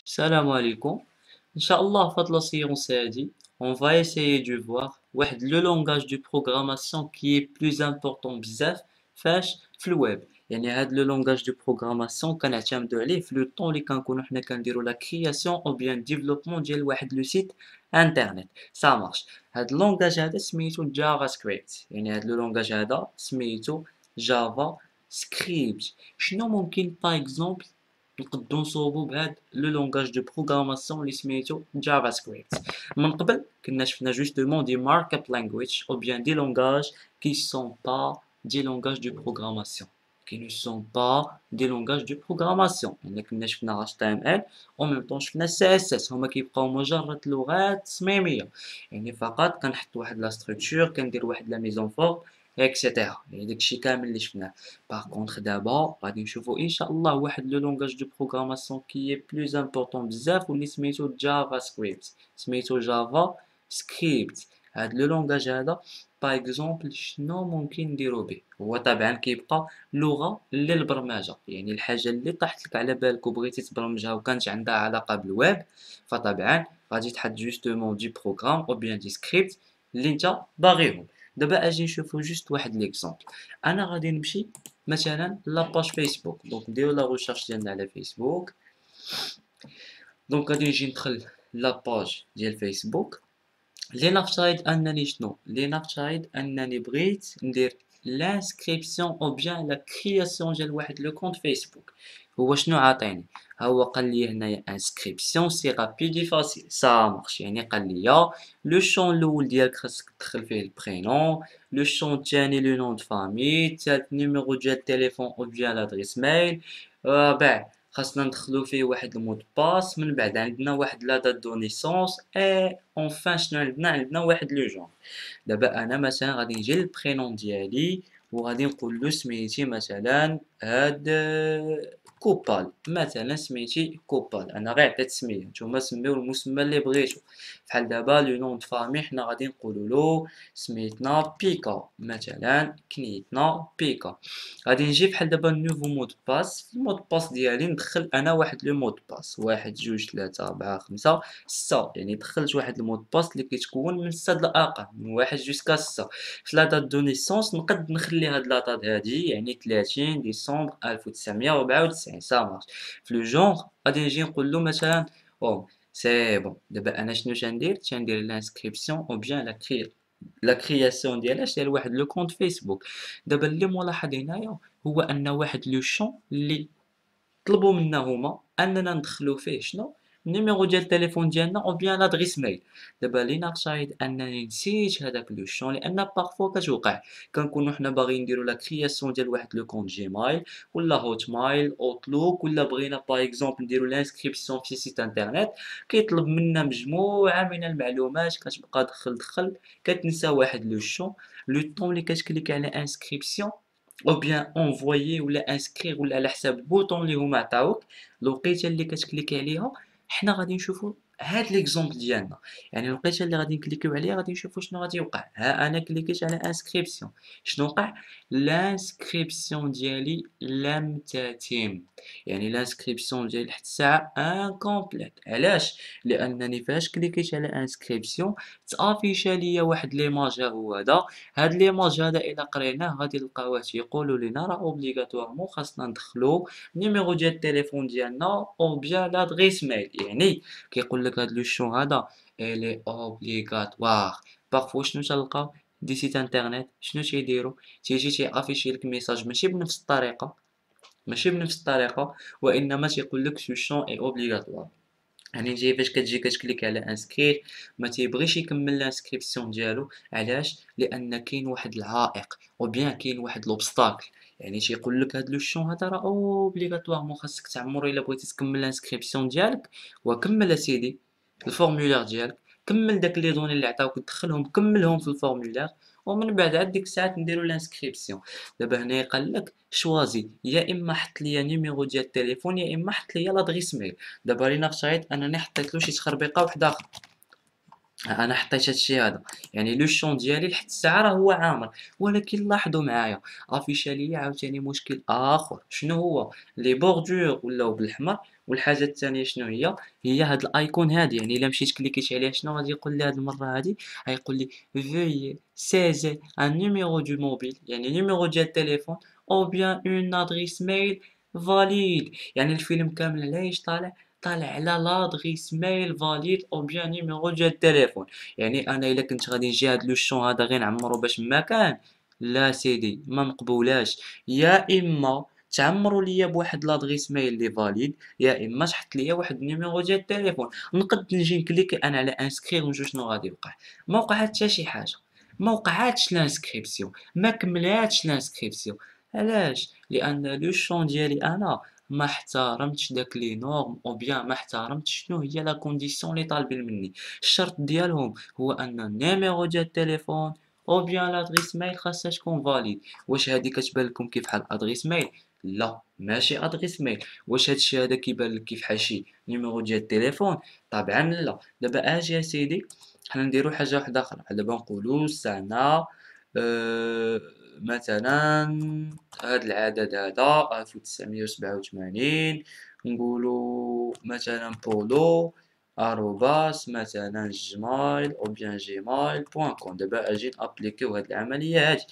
Salam alaikum. Inch'Allah, fat la séance هذه, on va essayer de voir le langage de programmation qui est plus important بزاف في الويب. يعني هذا le langage de programmation كنعتمدوا عليه في le temps اللي كنكونوا حنا كنديروا la création ou bien développement ديال le site internet. Ça marche. هذا اللونغاج هذا سميتو جافا سكريبت. يعني هذا le langage هذا سميتو جافا سكريبت. شنو ممكن باغ اكزومبل نقدو نصوبو بهاد لو لونغاج دو بروغراماسيون لي سميتو جافا سكريبت. من قبل كنا شفنا جوستومون دي مارك اب لانجويج او بيان دي لونغاج كي سون با دي لونغاج دو بروغراماسيون qui ne sont pas des langages de programmation. يعني كنا شفنا HTML او ميم طون شفنا CSS هما كيبقاو مجرد لغات تصميمية. يعني فقط كنحط واحد لا ستركتور كندير واحد لا ميزون فورم اكسيتيرا. يعني داكشي كامل اللي شفناه. باغ كونطخ دابا غادي نشوفو ان شاء الله واحد لو لونغاج دو بروغراماسيون كي بلوز امبورطون بزاف واللي سميتو جافا سكريبت. سميتو جافا سكريبت. هاد لو لونغاج هذا باغ اكزومبل شنو ممكن نديرو به؟ هو طبعا كيبقى لغة للبرمجة. يعني الحاجة اللي طاحت لك على بالك وبغيتي تبرمجها وكانت عندها علاقة بالويب فطبعا غادي تحط جوستومون دي بروغرام او بيان دي سكريبت اللي انت باغيهم. دابا اجي نشوفو جوست واحد ليكزومبل. انا غادي نمشي مثلا لاباج فيسبوك. دونك نديرو لا ريشيرش ديالنا على فيسبوك. دونك غادي نجي ندخل لاباج ديال فيسبوك. لنفترض انني شنو لنفترض انني بغيت ندير لانسكريبسيون او بيان لا كرياسيون ديال واحد لو كونت فيسبوك. هو شنو عاطيني؟ ها هو قال لي هنايا انسكريبسيون سي رابيد فاسيل سا مارش. يعني قال لي لو شون الاول ديالك خاصك تدخل فيه البرينون، لو شون الثاني لو نون دو فامي، الثالث نيميرو ديال التليفون او بيان لادريس ميل، رابع خاصنا ندخلو فيه واحد المود باس، من بعد عندنا واحد لا دات دو نيسونس اي اونفان شنو عندنا واحد لو جون. دابا انا مثلا غادي نجي للبرينون ديالي وغادي نقول له سميتي مثلا هاد كوبال. مثلا سميتي كوبال. انا غير عطيت سميه نتوما سميو المسمى اللي بغيتو. بحال دابا لو نون دو فامي حنا غادي نقولوا له سميتنا بيكا مثلا كنيتنا بيكا. غادي نجي بحال دابا نوفو مود باس. في المود باس ديالي ندخل انا واحد لو مود باس واحد جوج ثلاثة أربعة خمسة ستة. يعني دخلت واحد المود باس اللي كيتكون من ستة د الارقام من واحد جوسكا ستة. في لا دات دو نيسونس نقد نخلي هاد لاطاد هادي يعني 30 ديسمبر 1994 سا مارش. في لو جونغ غادي نجي نقول له مثلا او سي بون. دابا انا شنو تندير لانسكريبسيون او بيان لا كرياسيون ديال واحد لو كونت فيسبوك. دابا اللي ملاحظ هنايا هو ان واحد لو شون اللي طلبوا منا هما اننا ندخلو فيه شنو النيميرو ديال التليفون ديالنا او بيان لادريس ميل. دابا لنفترض انني نسيت هذاك لو شون لان بارفوا كتوقع كنكونوا حنا باغيين نديرو لا كرياسيون ديال واحد لو كونت جيميل ولا هوت مايل اوتلوك ولا بغينا باغ اكزومبل نديرو لانسكريبسيون في سيت انترنت. كيطلب منا مجموعه من المعلومات كتبقى دخل كتنسى واحد لو شون. لو طون اللي كتكليك على انسكريبسيون او بيان انفويي ولا انسكريغ ولا على حساب بوطون اللي هما عطاوك الوقيته اللي كتكليكي عليها. حنا غادي نشوفو هاد ليكزومبل ديالنا. يعني الوقيته اللي غادي نكليكيو عليها غادي نشوفو شنو غادي يوقع. ها انا كليكيت على انسكريبسيون. شنو وقع؟ لانسكريبسيون ديالي لم تتم. يعني لانسكريبسيون ديالي حتى الساعه انكومبليت. علاش؟ لانني فاش كليكيت على انسكريبسيون تافيشا ليا واحد ليماج ها هو هذا. هاد ليماج هذا الا قريناه غادي نلقاوه تيقولوا لينا راه اوبليغاتوارمون خاصنا ندخلو النيميرو ديال التليفون ديالنا او بيان لادريس ميل. يعني كيقول لك هاد لو شون هذا الي اوبليغاتوار. بارفو شنو تلقاو دي سيت انترنت شنو تيديروا تيجي تيافيشي لك ميساج ماشي بنفس الطريقه وانما تيقول لك سو شون اي اوبليغاتوار. يعني انت فاش كتجي كتكليك على انسكرير ما تيبغيش يكمل الانسكريبسيون ديالو. علاش؟ لان كاين واحد العائق او بيان كاين واحد لوبستاكل. يعني تيقول لك هاد لو شون هذا راه اوبليغاتوارمون خاصك تعمرو الا بغيتي تكمل الانسكريبسيون ديالك. وكمل اسيدي الفورمولير ديالك. كمل داك لي دوني اللي عطاوك دخلهم كملهم في الفورمولير ومن بعد عاد ديك الساعات نديرو لانسكريبسيون. دابا هنايا قال لك شوازي يا اما حط ليا نيميرو ديال التليفون يا اما حط ليا لادريس ميل. دابا لنفترض انني حطيت له شي تخربيقه وحده اخرى. انا حطيت هادشي هذا يعني لو شون ديالي لحد الساعه راه هو عامر. ولكن لاحظوا معايا افيشا ليا عاوتاني مشكل اخر. شنو هو؟ لي بوردور ولاو بالاحمر والحاجة الثانية شنو هي؟ هي هاد الأيقون هادي، يعني إلا مشيت كليكيت عليها شنو غادي يقول لي هاد المرة هادي؟ غيقول لي veuillez saisir un numéro du mobile يعني نيميرو ديال التليفون أو bien une adresse mail valide يعني الفيلم كامل على ايش طالع؟ طالع على لادغيس ميل فاليد أو بيان نيميرو ديال التليفون، يعني أنا إلا كنت غادي نجي هاد لو شون هذا غير نعمرو باش ما كان، لا سيدي ما مقبولاش، يا إما تعمروا ليا بواحد لادغيس ميل لي فاليد، يا إما تحط ليا واحد النيميرو ديال التليفون، نقد نجي نكليكي أنا على انسكريغ ونشوف شنو غادي يوقع، ما وقع حتى شي حاجة، ما وقعاتش لانسكريبسيون، ما كملاتش لانسكريبسيون، علاش؟ لأن لو شون ديالي أنا ما احترمتش داك لي نورم أو بيان ما احترمتش شنو هي لا كونديسيون لي طالبين مني، الشرط ديالهم هو أن النيميرو ديال التليفون أو بيان لادغيس ميل خاصها تكون فاليد، واش هادي كتبان لكم كيف بحال ادغيس ميل؟ لا ماشي ادغيس ميل، واش هادشي هذا كيبان لك كيف بحال شي نيميرو ديال التليفون؟ طبعا لا، دابا اجي اسيدي حنا نديرو حاجة وحدة أخرى، دابا نقولو سنة مثلا هاد العدد هذا 1987 نقولو مثلا بولو أروباس مثلا جمايل أو بيان جيميل بوان كوم، دابا أجي نابليكيو هاد العملية هادي،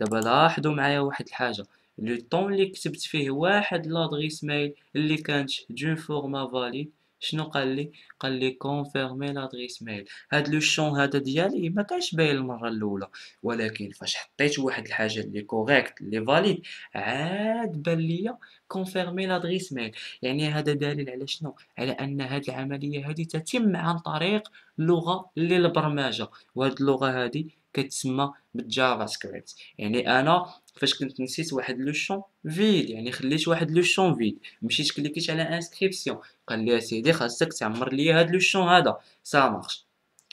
دابا لاحظوا معايا واحد الحاجة، لو طون اللي كتبت فيه واحد لادغيس ميل اللي كانت دون فورما فاليد شنو قال لي؟ قال لي كونفيرمي لادغيس ميل، هاد لو شون هذا ديالي ما كانش باين المرة الأولى، ولكن فاش حطيت واحد الحاجة اللي كوريكت اللي فاليد عاد بان ليا كونفيرمي لادغيس ميل، يعني هذا دليل على شنو؟ على أن هاد العملية هادي تتم عن طريق لغة للبرمجة، وهاد اللغة هادي كتسمى بالجافا سكريبت، يعني أنا فاش كنت نسيت واحد لو شون فيد يعني خليت واحد لو شون فيد، مشيت كليكيت على انسكريبسيون قال لي اسيدي خاصك تعمر ليا هاد لو شون هذا، سا مارش،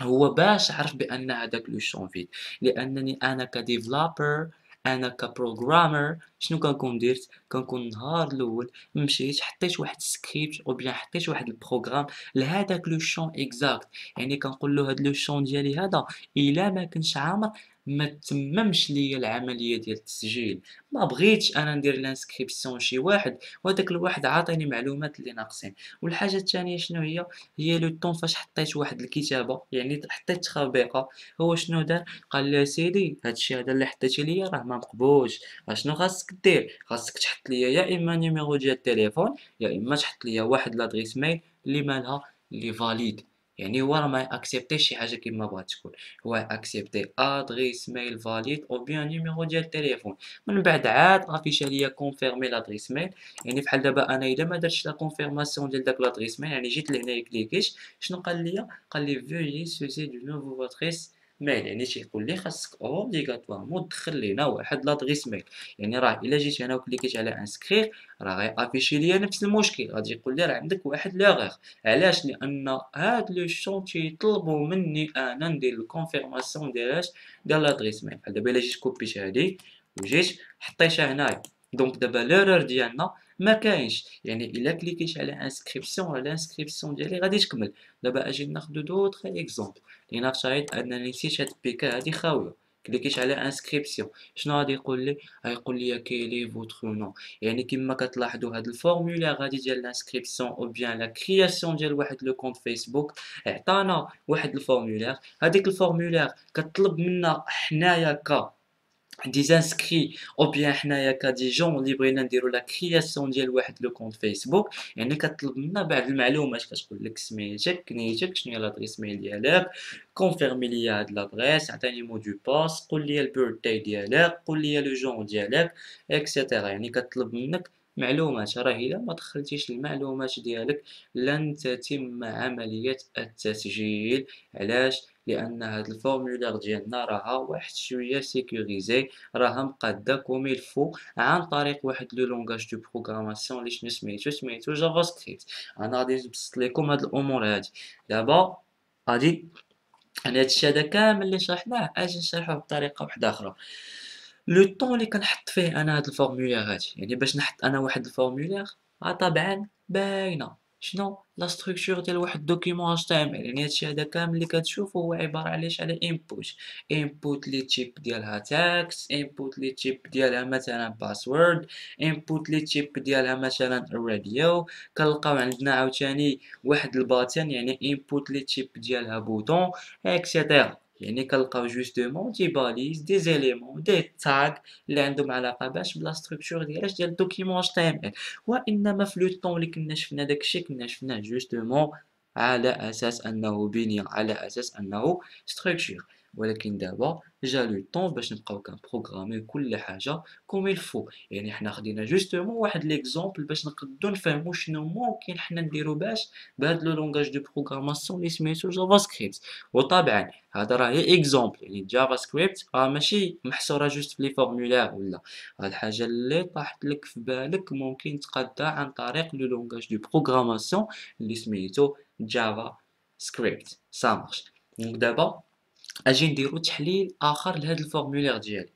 هو باش عرف بان هذاك لو شون فيد، لانني انا كديفلوبر انا كبروغرامر شنو كنكون درت؟ كنكون النهار الاول مشيت حطيت واحد السكريبت او بيان حطيت واحد البروغرام لهذاك لو شون اكزاكت، يعني كنقول له هاد لو شون ديالي هذا الا ما كنتش عامر ما تممش ليا العمليه ديال التسجيل، ما بغيتش انا ندير لانسكريبسيون شي واحد وهداك الواحد عاطيني معلومات اللي ناقصين، والحاجه الثانيه شنو هي؟ هي لو طون فاش حطيت واحد الكتابة يعني حطيت تخبيقة، هو شنو دار؟ قال لي أسيدي هادشي هذا اللي حطيتي ليا راه ما مقبولش، أشنو خاصك دير؟ خاصك تحط ليا يا إما نيميرو ديال التليفون يا إما تحط ليا واحد لادغيس ميل اللي مالها اللي فاليد، يعني هو راه ما يأكسبتيش شي حاجة كيما بغات تكون، هو يأكسبتي أدغيس ميل فاليد أو بيان نيميرو ديال التليفون، من بعد عاد أفيشا ليا كونفيرمي لادغيس ميل، يعني بحال دابا أنا إلا ما درتش لا كونفيرماسيون ديال داك لادغيس ميل يعني جيت لهنايا كليكيت شنو قال لي؟ قال لي veuillez saisir de nouveau votre mail يعني تيقول لي خاصك اوبليغاتوارمون تدخل لينا واحد لادغيس ميل، يعني راه الا جيت هنا وكليكيت على انسكريغ راه غيافيشي ليا نفس المشكل، غادي يقول لي راه عندك واحد ليغور، علاش؟ لان هاد لو شون تيطلبوا مني انا ندير الكونفيرماسيون ديال لادغيس ميل، بحال دابا الا جيت كوبيت هادي وجيت حطيتها هنايا، دونك دابا ليرور ديالنا ما كاينش، يعني الا كليكيت على انسكريبسيون الانسكريبسيون ديالي غادي تكمل، دابا اجي ناخدو دوطخ اكزومبل، لنفترض انني نسيت هاد البيكا هادي خاويه، كليكيت على انسكريبسيون شنو غادي يقول لي؟ غيقول لي كيلي فوتر نو، يعني كما كتلاحظوا هاد الفورمولير غادي ديال الانسكريبسيون او بيان لا كرياسيون ديال واحد لو كونت فيسبوك عطانا واحد الفورمولير، هاديك الفورمولير كطلب منا حنايا دي زانسكري او بيان حنايا كدي جون اللي بغينا نديرو لا كرياسيون ديال واحد لو كونت فيسبوك، يعني كطلب منا بعض المعلومات كتقول لك سميتك كنيتك شنو هي لادريس ميل ديالك، كونفيرمي لي هاد لادريس عطيني مو دو باس، قول لي البيرثداي ديالك، قول لي لو جون ديالك اكسيتيرا، يعني كطلب منك معلومات، راه الا ما دخلتيش المعلومات ديالك لن تتم عملية التسجيل، علاش؟ لان هاد الفورمولير ديالنا راها واحد شويه سيكوريزي، راها مقاده كوم الفو عن طريق واحد لو لونغاج دو بروغراماسيون اللي شنو سميتو جافا سكريبت، انا غادي نبسط لكم هاد الامور هادي، دابا غادي انا هادشي هذا كامل اللي شرحناه اجي نشرحوه بطريقه واحده اخرى، لو طون اللي كنحط فيه انا هاد الفورمولير هادي، يعني باش نحط انا واحد الفورمولير طبعا باينه، شنو لا ستركتور ديال واحد الدوكيمون HTML. يعني هادشي هذا كامل اللي كتشوفو هو عبارة على input اللي التيب ديالها text، input اللي التيب ديالها مثلا password، input اللي التيب ديالها مثلا radio. كنلقاو عندنا عاوتاني واحد الباتن يعني input اللي التيب ديالها بوطون اكسيتيرا. يعني كنلقاو جوستومون دي باليز دي زيليمون دي تاغ اللي عندهم علاقة بلا ستركتور ديال الدوكيمون HTML. وانما في لو طون اللي كنا شفنا داكشي كنا شفناه جوستومون على اساس انه بنية، على اساس انه ستركتور. ولكن دابا جا لو طون باش نبقاو كنبروغرامي كل حاجه كوم الفو. يعني حنا خدينا جوستومون واحد ليكزومبل باش نقدروا نفهموا شنو ممكن حنا نديرو باش بهاد لو لونغاج دو بروغراماسيون اللي سميتو جافا سكريبت. وطبعا هذا راه غير اكزومبل، يعني جافا سكريبت راه ماشي محصوره جوست في لي فورمولير ولا. هاد الحاجة اللي طاحت لك في بالك ممكن تقادها عن طريق لو لونغاج دو بروغراماسيون اللي سميتو جافا سكريبت. سا مارش. دونك دابا اجي نديرو تحليل اخر لهاد الفورمولير ديالي.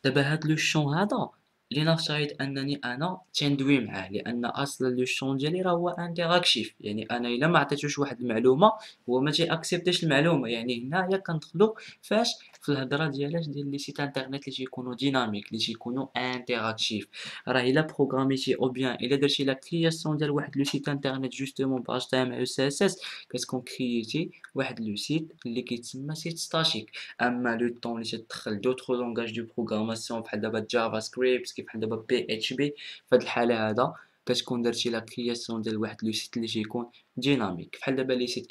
دابا هاد لو شون هذا لنفترض انني انا تندوي معاه، لان اصلا لو شون ديالي راه هو انتراكتيف. يعني انا الا ما عطيتوش واحد المعلومه هو ما تيأكسبتيش المعلومه. يعني هنايا كندخلو فاش في الهضره ديال لي سيت انترنت اللي تيكونوا ديناميك اللي تيكونوا انتراكتيف. راه الا بروغراميتي او بيان الا درتي لا كرياسيون ديال واحد لو سيت انترنت جوستومون ب HTML و CSS كتكون كرييتي واحد لو سيت اللي كيتسمى سيت ستاتيك. اما لو طون اللي تدخل دوطخ لونغاج دو بروغراماسيون بحال دابا جافا سكريبت كيف بحال دابا بي اتش بي، فهاد الحاله هذا كتكون درتي لا كرياسيون ديال واحد لو سيت اللي تيكون ديناميك. بحال دابا لي سيت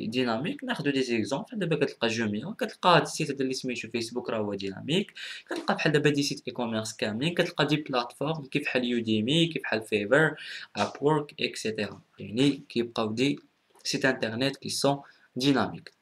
ديناميك ناخدو دي زيكزومبل. بحال دابا كتلقى جوميا، كتلقى هاد السيت هذا اللي سميتو فيسبوك راه هو ديناميك. كتلقى بحال دابا دي سيت اي كوميرس كاملين، كتلقى دي بلاتفورم كيف بحال يوديمي كيف بحال فيفر اب وورك اكسيتيرا. يعني كيبقاو دي سيت انترنت كي سون ديناميك.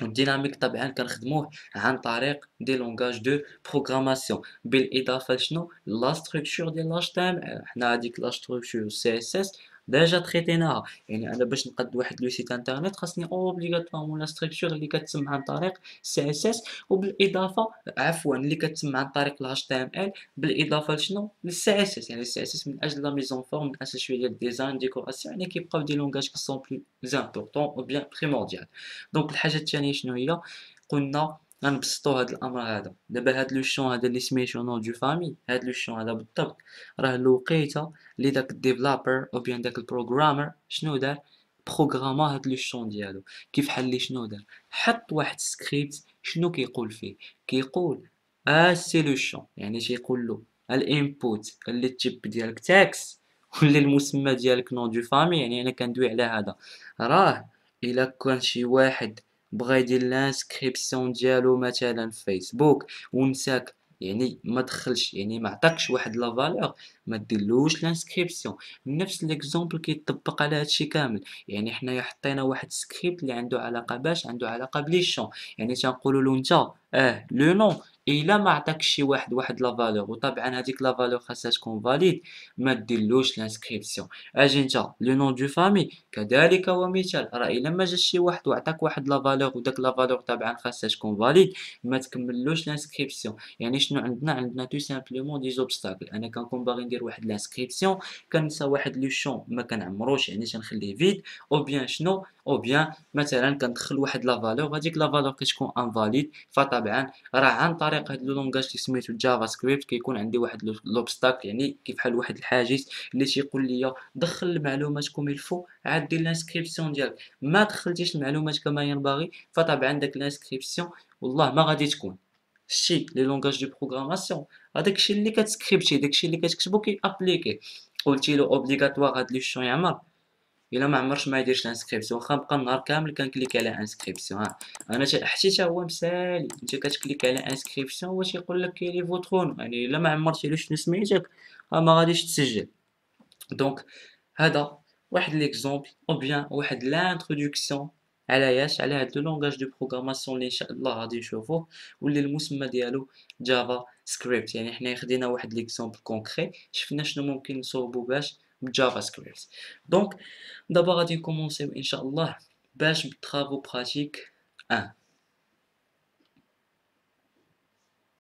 الديناميك طبعا كنخدموه عن طريق دي لونغاج دو بروغراماسيون بالاضافه لشنو لا ستركتور ديال لاش تي ام ال. حنا هذيك لا ستركتور سي اس اس ديجا تريتيناها. يعني انا باش نقاد واحد لو سيت انترنت خاصني اوبليغاتوارمون لا ستركتور اللي كتسمى عن طريق سي اس اس، وبالاضافه عفوا اللي كتسمى عن طريق لاش تي ام ال بالاضافه لشنو للسي اس اس. يعني السي اس اس من اجل لا ميزون فورم، من اجل شويه ديال ديزاين ديكوراسيون. يعني كيبقاو دي لونغاج كي سون بلو امبورطون او بيان بريمورديال. دونك الحاجه الثانيه شنو هي؟ قلنا غنبسطو هاد الامر هذا. دابا هاد لو شون هذا اللي سميتو نو دو فامي، هاد لو شون هذا بالضبط راه الوقيته اللي داك الديفلوبر او بيان داك البروغرامر شنو دار؟ بروغراما هاد لو شون ديالو. كيف حل لي شنو دار؟ حط واحد سكريبت. شنو كيقول فيه؟ كيقول سي لو شون، يعني تيقول له الانبوت اللي التيب ديالك تاكس ولا المسمى ديالك نو دو فامي. يعني انا كندوي على هذا. راه الا كان شي واحد بغا يدير لانسكريبسيون ديالو مثلا في فيسبوك ونساك، يعني ما دخلش، يعني ما عطاكش واحد لا فالور، ما ديرلوش لانسكريبسيون. نفس ليكزومبل كيطبق على هادشي كامل. يعني حنايا حطينا واحد سكريبت اللي عنده علاقه عنده علاقه بلي شون. يعني تنقولوا له انت لو نون الا ما عطاكش شي واحد لا فالور، وطبعا هذيك لا فالور خاصها تكون فاليد، ما ديرلوش لانسكريبسيون. اجي انت لو نون دو فامي كذلك هو مثال. راه الا ما جاش شي واحد وعطاك واحد لا فالور وداك لا فالور طبعا خاصها تكون فاليد، ما تكملوش لانسكريبسيون. يعني شنو عندنا تو سامبلومون دي زوبستاكل. انا كنكون باغي ندير واحد لانسكريبسيون كنسى واحد لو شون ما كنعمروش، يعني تنخليه فيد. او بيان شنو؟ او بيان مثلا كندخل واحد لا فالور، هذيك لا فالور كتكون انفاليد. فطبعا راه عن طريق هاد لو لونغاج اللي سميتو جافا سكريبت كيكون عندي واحد لوبستاكل، يعني كيف بحال واحد الحاجز اللي تيقول لي دخل المعلومات كوم يلفو عاد دير لانسكريبسيون ديالك. ما دخلتيش المعلومات كما ينبغي فطبعا داك لانسكريبسيون والله ما غادي تكون. شتي لي لونغاج دو بروغراماسيون هذاك الشيء اللي كتسكريبتي، داك الشيء اللي كتكتبو كي ابليكي. قلتي له اوبليغاتوار هاد لو شون يعمر، الا ما عمرش ما يديرش لانسكريبسيون. واخا نبقى النهار كامل كنكليك على انسكريبسيون. انا حتى هو مسالي، انت كتكليك على انسكريبسيون هو تيقول لك كاين لي فوترون، يعني الا ما عمرتي له شنو سميتك ما غاديش تسجل. دونك هذا واحد ليكزومبل او بيان واحد لانتروداكسيون على على هاد لو لونغاج دو بروغراماسيون اللي ان شاء الله غادي نشوفوه، واللي المسمى ديالو جافا سكريبت. يعني حنا خدينا واحد ليكزومبل كونكري شفنا شنو ممكن نصوبو باش بجافا سكريبت. دونك دابا غادي نكومونسيو ان شاء الله باش بالترافو براتيك 1.